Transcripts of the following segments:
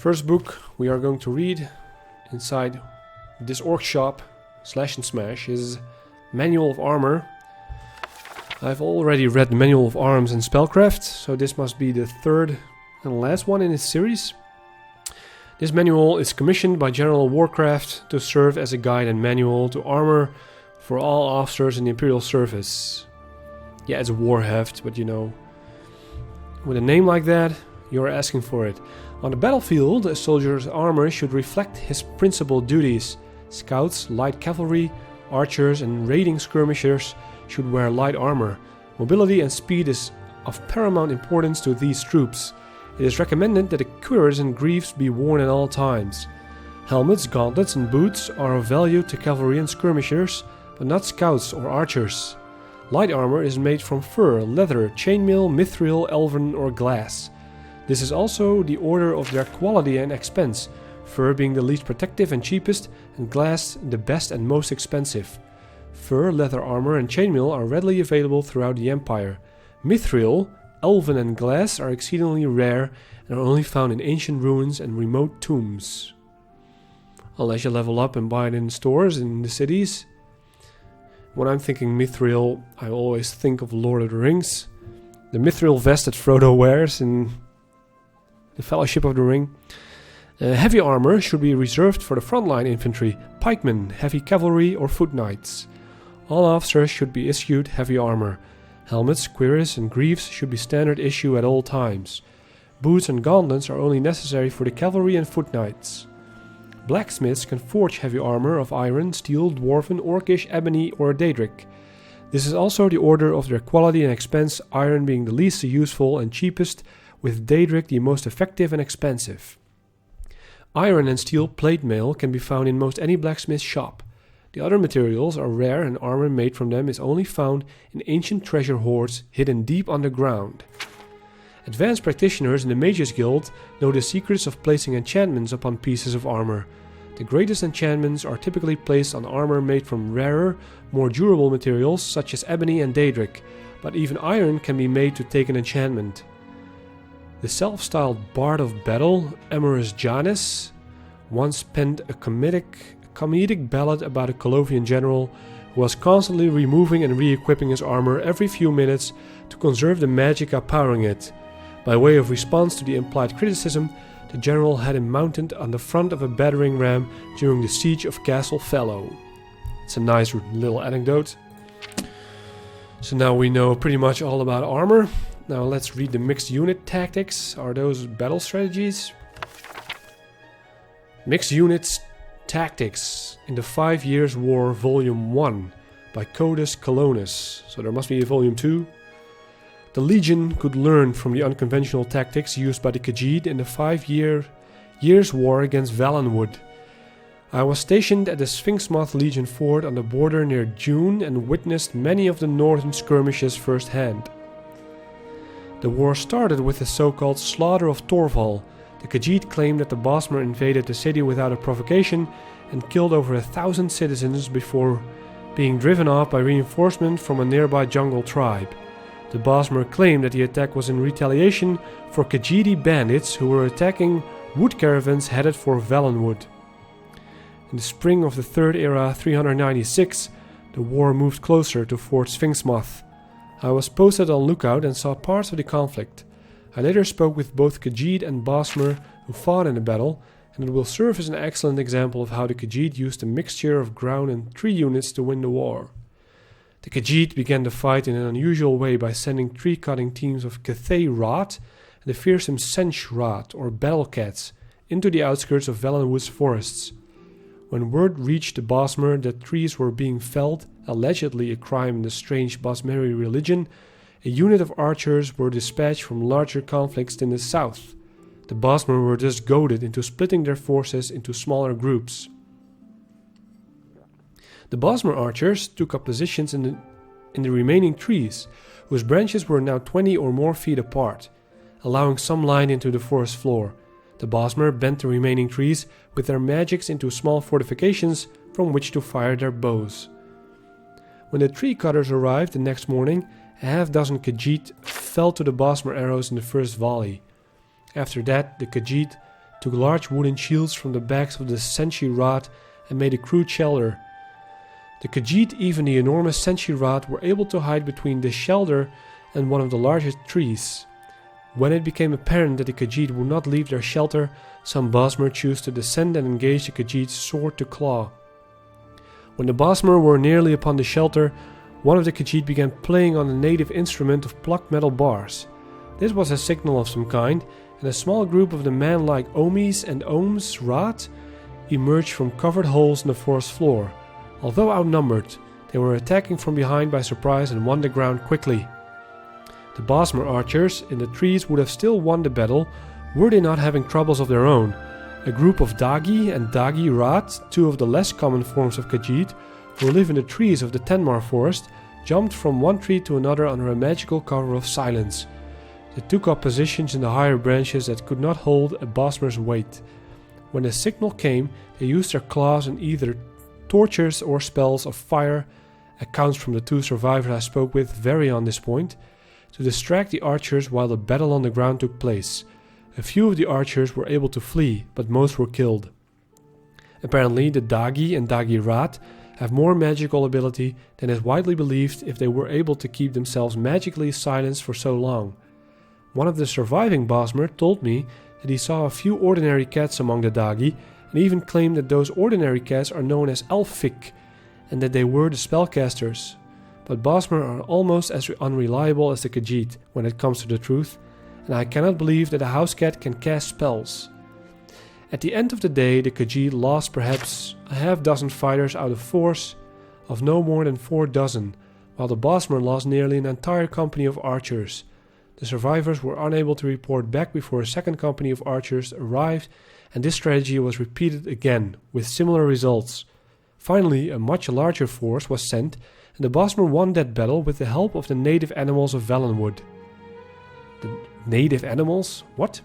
First book we are going to read inside this orc shop Slash and Smash is Manual of Armor. I've already read the Manual of Arms and Spellcraft, so this must be the third and last one in this series. This manual is commissioned by General Warcraft to serve as a guide and manual to armor for all officers in the Imperial service. Yeah, it's a war heft, but you know, with a name like that, you're asking for it. On the battlefield, a soldier's armor should reflect his principal duties. Scouts, light cavalry, archers, and raiding skirmishers should wear light armor. Mobility and speed is of paramount importance to these troops. It is recommended that the cuirass and greaves be worn at all times. Helmets, gauntlets, and boots are of value to cavalry and skirmishers, but not scouts or archers. Light armor is made from fur, leather, chainmail, mithril, elven, or glass. This is also the order of their quality and expense, fur being the least protective and cheapest, and glass the best and most expensive. Fur, leather armor, and chainmail are readily available throughout the Empire. Mithril, elven, and glass are exceedingly rare and are only found in ancient ruins and remote tombs. Unless you level up and buy it in stores in the cities. When I'm thinking mithril, I always think of Lord of the Rings. The mithril vest that Frodo wears in the Fellowship of the Ring. Heavy armor should be reserved for the frontline infantry, pikemen, heavy cavalry, or foot knights. All officers should be issued heavy armor. Helmets, cuirass, and greaves should be standard issue at all times. Boots and gauntlets are only necessary for the cavalry and foot knights. Blacksmiths can forge heavy armor of iron, steel, dwarven, orcish, ebony, or daedric. This is also the order of their quality and expense, iron being the least useful and cheapest, with daedric the most effective and expensive. Iron and steel plate mail can be found in most any blacksmith shop. The other materials are rare and armor made from them is only found in ancient treasure hoards hidden deep underground. Advanced practitioners in the Mages Guild know the secrets of placing enchantments upon pieces of armor. The greatest enchantments are typically placed on armor made from rarer, more durable materials such as ebony and daedric, but even iron can be made to take an enchantment. The self-styled Bard of Battle, Amorous Janus, once penned a comedic ballad about a Colovian general who was constantly removing and re-equipping his armor every few minutes to conserve the magicka powering it. By way of response to the implied criticism, the general had him mounted on the front of a battering ram during the siege of Castle Fellow. It's a nice little anecdote. So now we know pretty much all about armor. Now let's read the mixed unit tactics. Are those battle strategies? Mixed units tactics in the 5 Years' War Volume 1 by Codus Colonus. So there must be a Volume 2. The Legion could learn from the unconventional tactics used by the Khajiit in the 5 Years' War against Valenwood. I was stationed at the Sphinxmoth Legion fort on the border near June and witnessed many of the northern skirmishes firsthand. The war started with the so-called Slaughter of Torval. The Khajiit claimed that the Bosmer invaded the city without a provocation and killed over 1,000 citizens before being driven off by reinforcement from a nearby jungle tribe. The Bosmer claimed that the attack was in retaliation for Khajiiti bandits who were attacking wood caravans headed for Valenwood. In the spring of the Third Era 396, the war moved closer to Fort Sphinxmoth. I was posted on lookout and saw parts of the conflict. I later spoke with both Khajiit and Bosmer who fought in the battle, and it will serve as an excellent example of how the Khajiit used a mixture of ground and tree units to win the war. The Khajiit began the fight in an unusual way by sending tree-cutting teams of Cathay Rat and the fearsome Sench Rat, or battle cats, into the outskirts of Valenwood's forests. When word reached the Bosmer that trees were being felled, allegedly a crime in the strange Bosmeri religion, a unit of archers were dispatched from larger conflicts in the south. The Bosmer were thus goaded into splitting their forces into smaller groups. The Bosmer archers took up positions in the remaining trees, whose branches were now 20 or more feet apart, allowing some light into the forest floor. The Bosmer bent the remaining trees with their magics into small fortifications from which to fire their bows. When the tree cutters arrived the next morning, a half-dozen Khajiit fell to the Bosmer arrows in the first volley. After that, the Khajiit took large wooden shields from the backs of the Senshi Rod and made a crude shelter. The Khajiit, even the enormous Senshi Rod, were able to hide between this shelter and one of the largest trees. When it became apparent that the Khajiit would not leave their shelter, some Bosmer chose to descend and engage the Khajiit sword to claw. When the Bosmer were nearly upon the shelter, one of the Khajiit began playing on a native instrument of plucked metal bars. This was a signal of some kind, and a small group of the man-like Omis and Ohms Rat emerged from covered holes in the forest floor. Although outnumbered, they were attacking from behind by surprise and won the ground quickly. The Bosmer archers in the trees would have still won the battle were they not having troubles of their own. A group of Dagi and Dagi Rat, two of the less common forms of Khajiit, who live in the trees of the Tenmar forest, jumped from one tree to another under a magical cover of silence. They took up positions in the higher branches that could not hold a Bosmer's weight. When the signal came, they used their claws and either tortures or spells of fire, accounts from the two survivors I spoke with vary on this point, to distract the archers while the battle on the ground took place. A few of the archers were able to flee, but most were killed. Apparently, the Dagi and Dagi Rat have more magical ability than is widely believed if they were able to keep themselves magically silenced for so long. One of the surviving Bosmer told me that he saw a few ordinary cats among the Dagi, and even claimed that those ordinary cats are known as Elfic, and that they were the spellcasters. But Bosmer are almost as unreliable as the Khajiit when it comes to the truth, and I cannot believe that a house cat can cast spells. At the end of the day, the Khajiit lost perhaps a half-dozen fighters out of force of no more than 4 dozen, while the Bosmer lost nearly an entire company of archers. The survivors were unable to report back before a second company of archers arrived, and this strategy was repeated again, with similar results. Finally, a much larger force was sent, and the Bosmer won that battle with the help of the native animals of Valenwood. The native animals? What?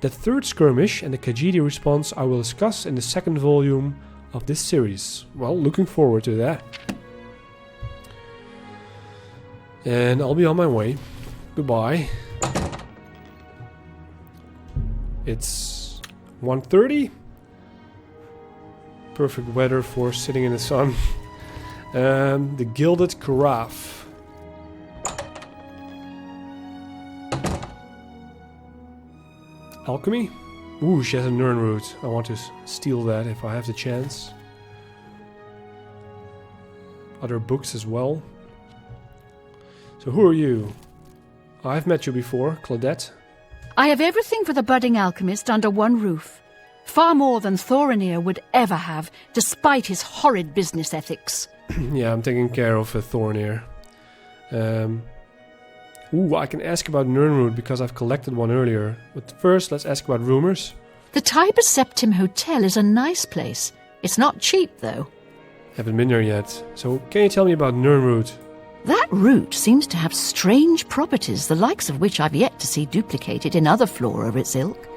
That third skirmish and the Khajiit response I will discuss in the second volume of this series. Well, looking forward to that. And I'll be on my way. Goodbye. It's 1:30. Perfect weather for sitting in the sun. The Gilded Carafe. Alchemy? Ooh, she has a Nirn root. I want to steal that if I have the chance. Other books as well. So who are you? I've met you before, Claudette. I have everything for the budding alchemist under one roof. Far more than Thorinir would ever have, despite his horrid business ethics. Yeah, I'm taking care of Thorinir. Ooh, I can ask about Nirnroot because I've collected one earlier. But first, let's ask about rumors. The Tiber Septim Hotel is a nice place. It's not cheap, though. Haven't been there yet. So, can you tell me about Nirnroot? That root seems to have strange properties, the likes of which I've yet to see duplicated in other flora of its ilk.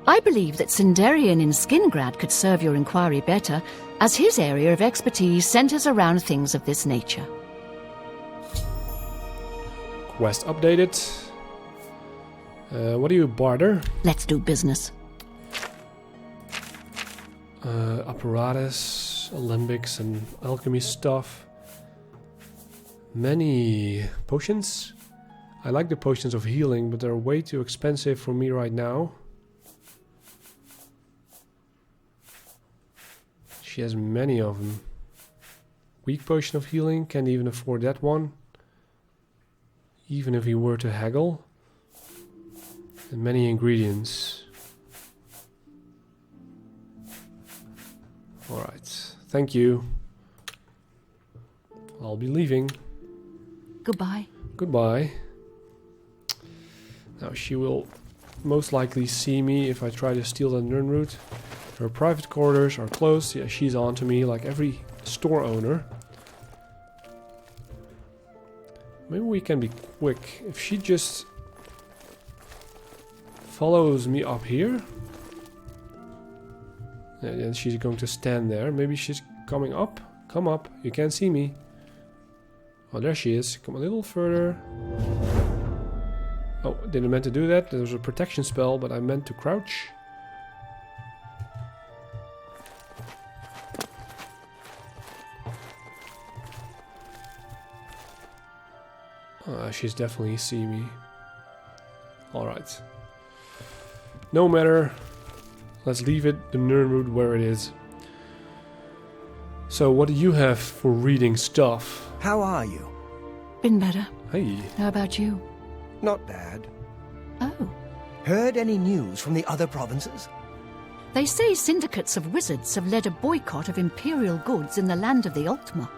I believe that Sindarian in Skingrad could serve your inquiry better, as his area of expertise centers around things of this nature. Quest updated. What do you barter? Let's do business. Apparatus, alembics and alchemy stuff. Many potions. I like the potions of healing, but they're way too expensive for me right now. She has many of them. Weak potion of healing, can't even afford that one. Even if he were to haggle. And many ingredients. Alright, thank you. I'll be leaving. Goodbye. Goodbye. Now she will most likely see me if I try to steal the Nirnroot. Her private quarters are closed. Yeah, she's on to me like every store owner. Maybe we can be quick. If she just follows me up here. And then she's going to stand there. Maybe she's coming up. Come up. You can't see me. Oh, there she is. Come a little further. Oh, didn't meant to do that. There was a protection spell, but I meant to crouch. She's definitely see me. Alright. No matter. Let's leave it, the Nirnroot, where it is. So, what do you have for reading stuff? How are you? Been better. Hey. How about you? Not bad. Oh. Heard any news from the other provinces? They say syndicates of wizards have led a boycott of Imperial goods in the land of the Ultima.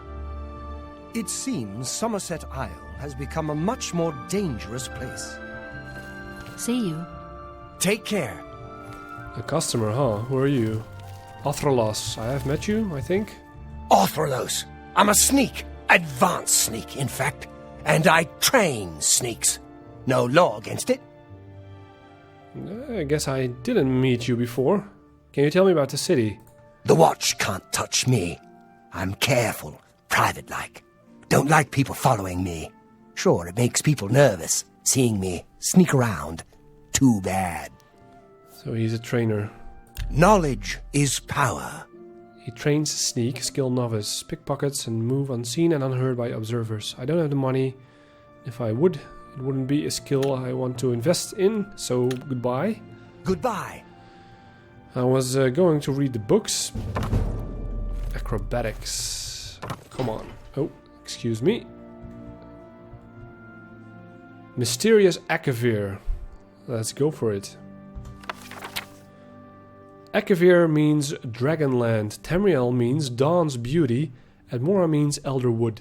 It seems Somerset Isle has become a much more dangerous place. See you. Take care. A customer, huh? Who are you? Othralos. I have met you, I think. Othralos. I'm a sneak. Advanced sneak, in fact. And I train sneaks. No law against it. I guess I didn't meet you before. Can you tell me about the city? The watch can't touch me. I'm careful, private-like. Don't like people following me. Sure, it makes people nervous, seeing me sneak around. Too bad. So he's a trainer. Knowledge is power. He trains sneak, skill novice, pickpockets, and move unseen and unheard by observers. I don't have the money. If I would, it wouldn't be a skill I want to invest in, so goodbye. Goodbye. I was going to read the books. Acrobatics. Come on. Oh, excuse me. Mysterious Akavir. Let's go for it. Akavir means Dragonland, Tamriel means Dawn's Beauty, and Mora means Elderwood.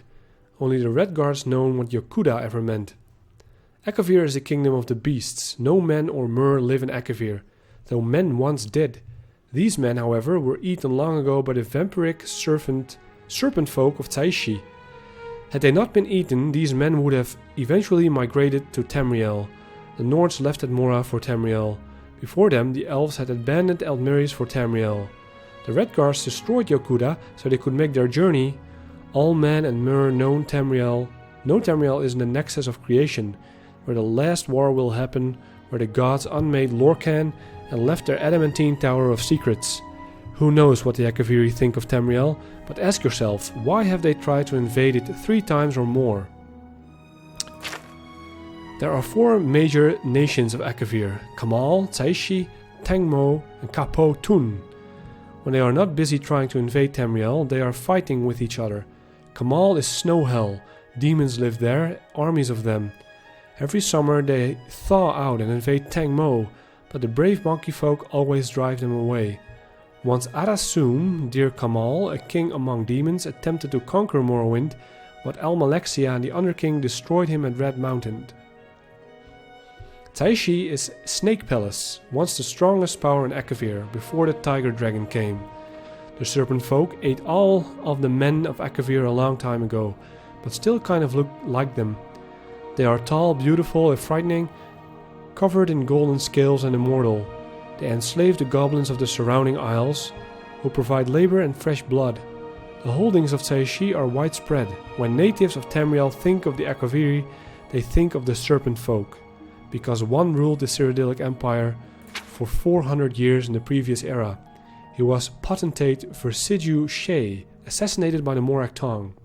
Only the Redguards know what Yokuda ever meant. Akavir is the kingdom of the beasts. No men or mer live in Akavir, though men once did. These men, however, were eaten long ago by the vampiric serpent folk of Taishi. Had they not been eaten, these men would have eventually migrated to Tamriel. The Nords left at Mora for Tamriel. Before them, the elves had abandoned Eldmeris for Tamriel. The Redguards destroyed Yokuda so they could make their journey. All men and mer know Tamriel. No, Tamriel is in the nexus of creation, where the last war will happen, where the gods unmade Lorcan and left their adamantine tower of secrets. Who knows what the Akaviri think of Tamriel, but ask yourself, why have they tried to invade it 3 times or more? There are 4 major nations of Akavir: Kamal, Taishi, Tangmo, and Kapo Tun. When they are not busy trying to invade Tamriel, they are fighting with each other. Kamal is snow hell. Demons live there, armies of them. Every summer they thaw out and invade Tangmo, but the brave monkey folk always drive them away. Once Arasum, dear Kamal, a king among demons, attempted to conquer Morrowind, but Almalexia and the Underking destroyed him at Red Mountain. Taishi is Snake Palace, once the strongest power in Akavir, before the Tiger Dragon came. The serpent folk ate all of the men of Akavir a long time ago, but still kind of look like them. They are tall, beautiful, and frightening, covered in golden scales and immortal. They enslave the goblins of the surrounding isles, who provide labor and fresh blood. The holdings of Taishi are widespread. When natives of Tamriel think of the Akaviri, they think of the serpent folk, because one ruled the Cyrodiilic Empire for 400 years in the previous era. He was potentate Versidu Shay, assassinated by the Morak Tong.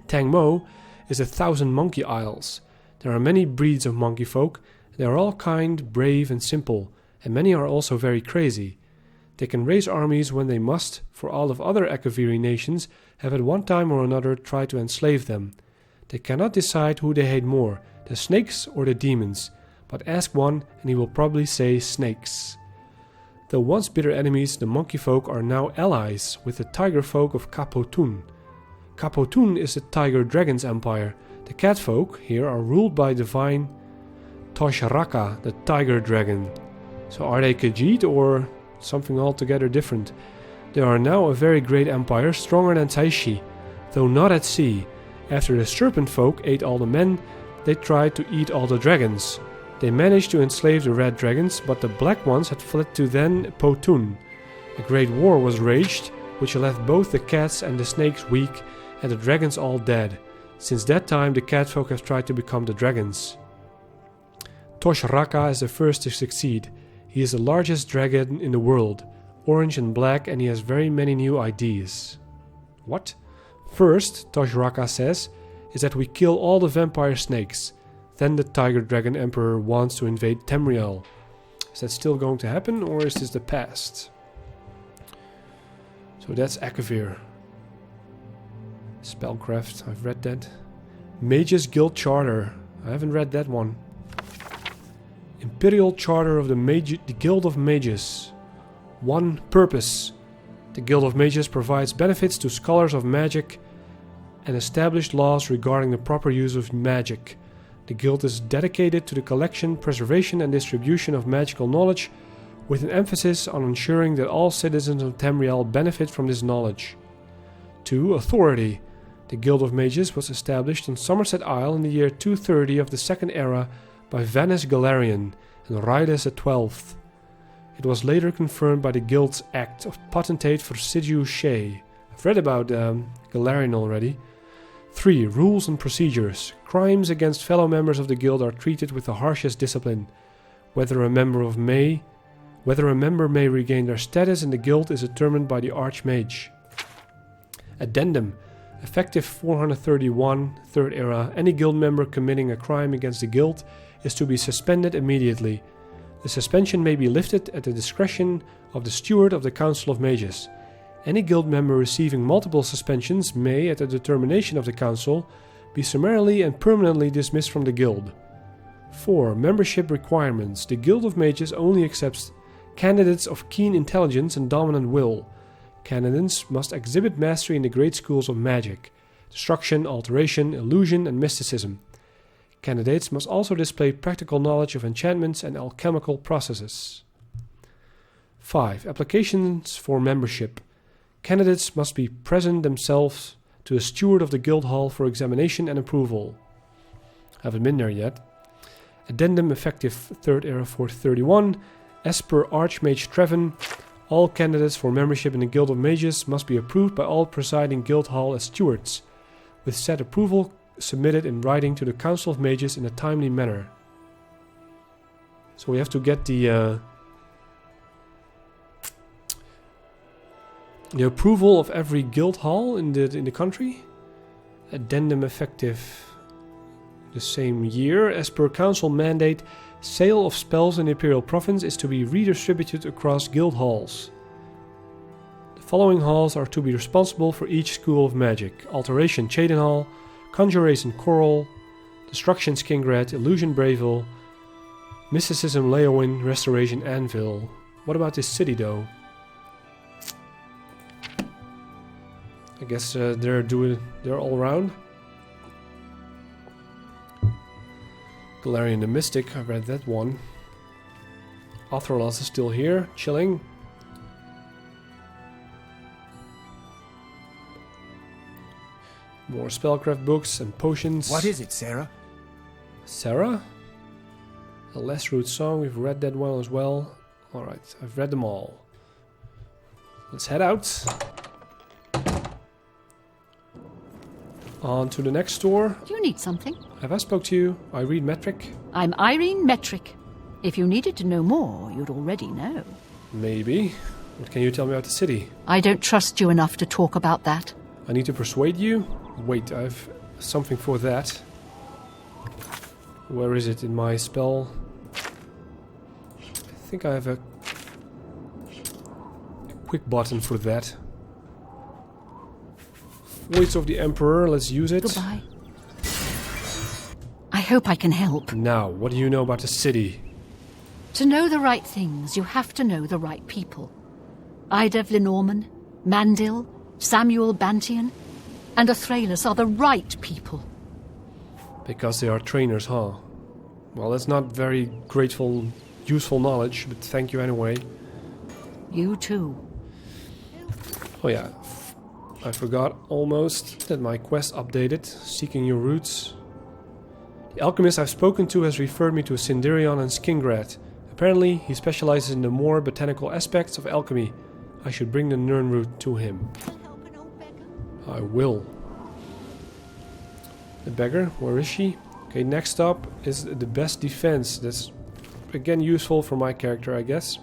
Tangmo is 1,000 monkey isles. There are many breeds of monkey folk. They are all kind, brave, and simple, and many are also very crazy. They can raise armies when they must, for all of other Akaviri nations have at one time or another tried to enslave them. They cannot decide who they hate more, the snakes or the demons, but ask one and he will probably say snakes. Though once bitter enemies, the monkey folk are now allies with the tiger folk of Kapotun. Kapotun is the tiger dragon's empire. The cat folk here are ruled by divine Toshraka, the tiger dragon. So are they Khajiit or something altogether different? They are now a very great empire, stronger than Taishi, though not at sea. After the serpent folk ate all the men, they tried to eat all the dragons. They managed to enslave the red dragons, but the black ones had fled to then Potun. A great war was raged, which left both the cats and the snakes weak, and the dragons all dead. Since that time, the cat folk have tried to become the dragons. Toshraka is the first to succeed. He is the largest dragon in the world, orange and black, and he has very many new ideas. What? First, Toshraka says, is that we kill all the vampire snakes. Then the Tiger Dragon Emperor wants to invade Tamriel. Is that still going to happen, or is this the past? So that's Akavir. Spellcraft, I've read that. Mages Guild Charter, I haven't read that one. Imperial Charter of the Guild of Mages. One purpose. The Guild of Mages provides benefits to scholars of magic and established laws regarding the proper use of magic. The Guild is dedicated to the collection, preservation and distribution of magical knowledge, with an emphasis on ensuring that all citizens of Tamriel benefit from this knowledge. 2. Authority. The Guild of Mages was established on Somerset Isle in the year 230 of the Second Era by Vanus Galarian and Raides XII. It was later confirmed by the Guild's Act of Potentate for Sidiu Shea. I've read about Galarian already. 3. Rules and procedures. Crimes against fellow members of the Guild are treated with the harshest discipline. Whether a member may regain their status in the Guild is determined by the Archmage. Addendum. Effective 431, 3rd Era, any Guild member committing a crime against the Guild is to be suspended immediately. The suspension may be lifted at the discretion of the Steward of the Council of Mages. Any Guild member receiving multiple suspensions may, at the determination of the Council, be summarily and permanently dismissed from the Guild. 4. Membership requirements. The Guild of Mages only accepts candidates of keen intelligence and dominant will. Candidates must exhibit mastery in the great schools of magic, destruction, alteration, illusion, and mysticism. Candidates must also display practical knowledge of enchantments and alchemical processes. 5. Applications for membership. Candidates must be present themselves to the steward of the guild hall for examination and approval. I haven't been there yet. Addendum effective 3rd Era 431. As per Archmage Trevin, all candidates for membership in the Guild of Mages must be approved by all presiding guild hall as stewards, with said approval submitted in writing to the Council of Mages in a timely manner. So we have to get the approval of every guild hall in the country. Addendum effective the same year. As per council mandate, sale of spells in the Imperial province is to be redistributed across guild halls. The following halls are to be responsible for each school of magic: Alteration Chedenhall, Conjuration Coral, Destruction Skingrat, Illusion Bravil, Mysticism Leowin, Restoration Anvil. What about this city though? I guess they're all around. Galarian the Mystic, I read that one. Athrolas is still here, chilling. More spellcraft books and potions. What is it, Sarah? Sarah? A Less Root Song, we've read that one as well. Alright, I've read them all. Let's head out. On to the next store. Do you need something? Have I spoke to you? Irene Metric? I'm Irene Metric. If you needed to know more, you'd already know. Maybe. What can you tell me about the city? I don't trust you enough to talk about that. I need to persuade you? Wait, I've something for that. Where is it in my spell? I think I have a quick button for that. Voice of the Emperor, let's use it. Goodbye. I hope I can help. Now, what do you know about the city? To know the right things, you have to know the right people. Idev Lenormand, Mandil, Samuel Bantian, and Athralis are the right people. Because they are trainers, huh? Well, that's not very grateful, useful knowledge, but thank you anyway. You too. Oh yeah, I forgot almost that my quest updated, Seeking Your Roots. The alchemist I've spoken to has referred me to Sinderion and Skingrat. Apparently, he specializes in the more botanical aspects of alchemy. I should bring the Nirn root to him. I will. The beggar, where is she? Okay, next up is the best defense. That's again useful for my character, I guess.